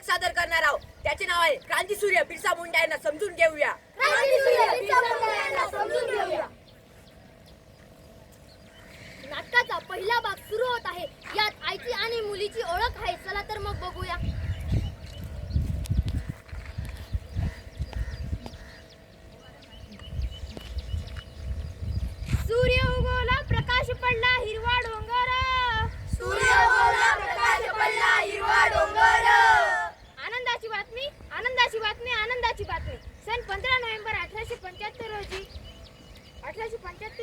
सादर करणार आहोत. त्याचे नाव आहे क्रांतीसूर्य बिरसा मुंडा यांना समजून घेऊया. नाटकाचा पहिला भाग सुरू होत आहे. यात आईची आणि मुलीची ओळख आहे. चला तर मग बघूया. सूर्य उगवला, प्रकाश पडला, हिरवा डोंगर. सूर्य उगवला, प्रकाश पडला, हिरवा डोंगर. आनंदाची बातमी, आनंदाची बातमी, आनंदाची बातमी. सन 15 नोव्हेंबर 1875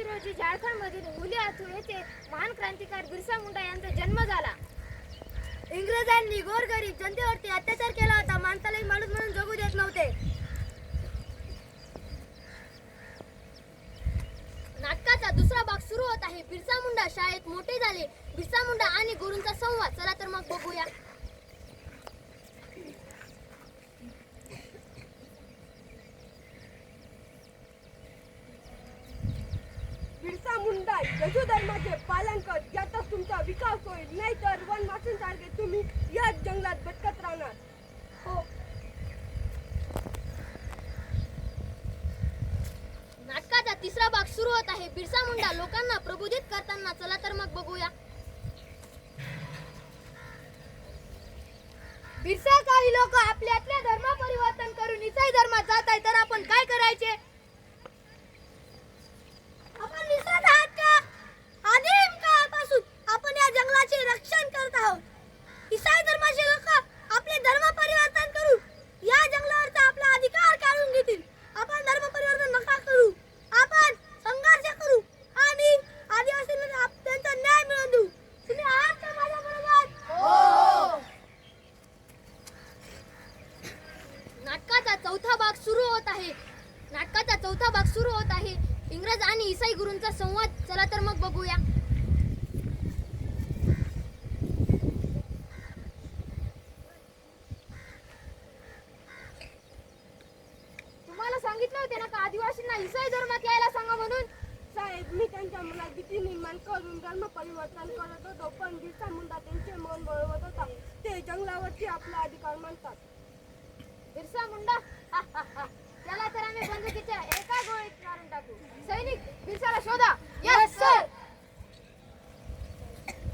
रोजी झारखंडमधील हुलियाथू येथे महान क्रांतिकार बिरसा मुंडा यांचा जन्म झाला. इंग्रजांनी गोरगरीब जनतेवरती अत्याचार केला होता. माणसाला माणूस म्हणून जगू देत नव्हते. नाटकाचा दुसरा भाग सुरू होत आहे. बिरसा मुंडा शाळेत मोठे झाले. बिरसा मुंडा आणि गुरूंचा संवाद. चला तर मग बघूया. बिरसा मुंडा यशू धर्माचे पालन कर, यातच तुमचा विकास होईल. नाहीतर वनवासींसारखे तुम्ही याच जंगलात भटकत राहणार. हो. नाटकाचा तिसरा भाग सुरू होत आहे. बिरसा मुंडा लोकांना प्रबोधित करताना. चला तर मग बघूया. बिरसा काही लोक आपल्या धर्म परिवर्तन करून इसाई धर्मात जात आहेत. तर आपण काय करायचे? आपण विसरत आहात का? आदिम काळापासून आपण या जंगलाचे रक्षण करत आहोत. इसाई धर्माचे लोक आपले धर्म परिवर्तन करून या जंगलावरचा आपला अधिकार काढून घेतील. आपण धर्म परिवर्तन नका करू. आपण संघर्ष करू आणि आदिवासींना त्यांचा न्याय मिळवून देऊ. तुम्ही आहात का माझ्या बरोबर? हो. नाटकाचा चौथा भाग सुरू होत आहे. नाटकाचा चौथा भाग सुरू होत आहे. इंग्रज आणि ईसाई गुरूंचा संवाद. चला तर मग बघूया. तुम्हाला सांगितलं होते ना का आदिवासींना ईसाई धर्मात यायला सांगा म्हणून? साहेब, मी त्यांच्या मनात भीती निर्माण करून धर्म परिवर्तन करत होतो, पण बिरसा मुंडा त्यांचे मन वळवत होता. ते जंगलावरती आपला अधिकार मानतात. बिरसा मुंडा, त्याला तर आम्ही बंदुकीच्या एका गोळीत मारून टाकू. सैनिक, बिरसाला शोधा. Yes sir.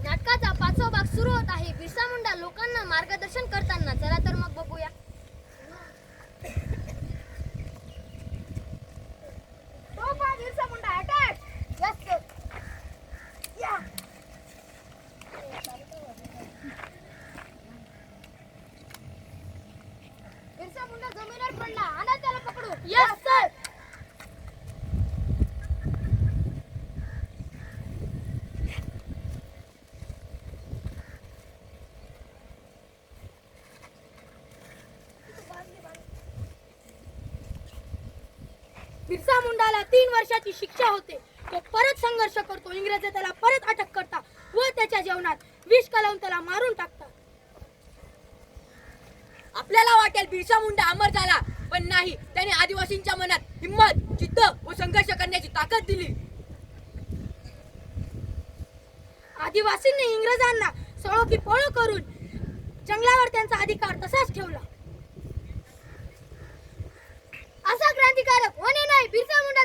नाटकाचा पाचवा भाग सुरू होत आहे. बिरसा मुंडा लोकांना मार्गदर्शन करताना. चला तर मग बघूया. तो पहा Birsa Munda. Attack. Yes sir. या. बिरसा मुंडा जमिनीवर पडला. आणा त्याला पकडू. Yes sir. बिरसा मुंडाला 3 वर्षाची शिक्षा होते. तो परत संघर्ष करतो. इंग्रज त्याला परत अटक करतात व त्याच्या जेवणात विष कलावून त्याला मारून टाकतात. आपल्याला वाटेल बिरसा मुंडा अमर झाला, पण नाही. त्याने आदिवासींच्या मनात हिम्मत, जिद्द व संघर्ष करण्याची ताकद दिली. आदिवासींनी इंग्रजांना सळो की पळो करून जंगलावर त्यांचा अधिकार तसाच ठेवला. असा क्रांतिकारक होणे नाही. बिरसा मुंडा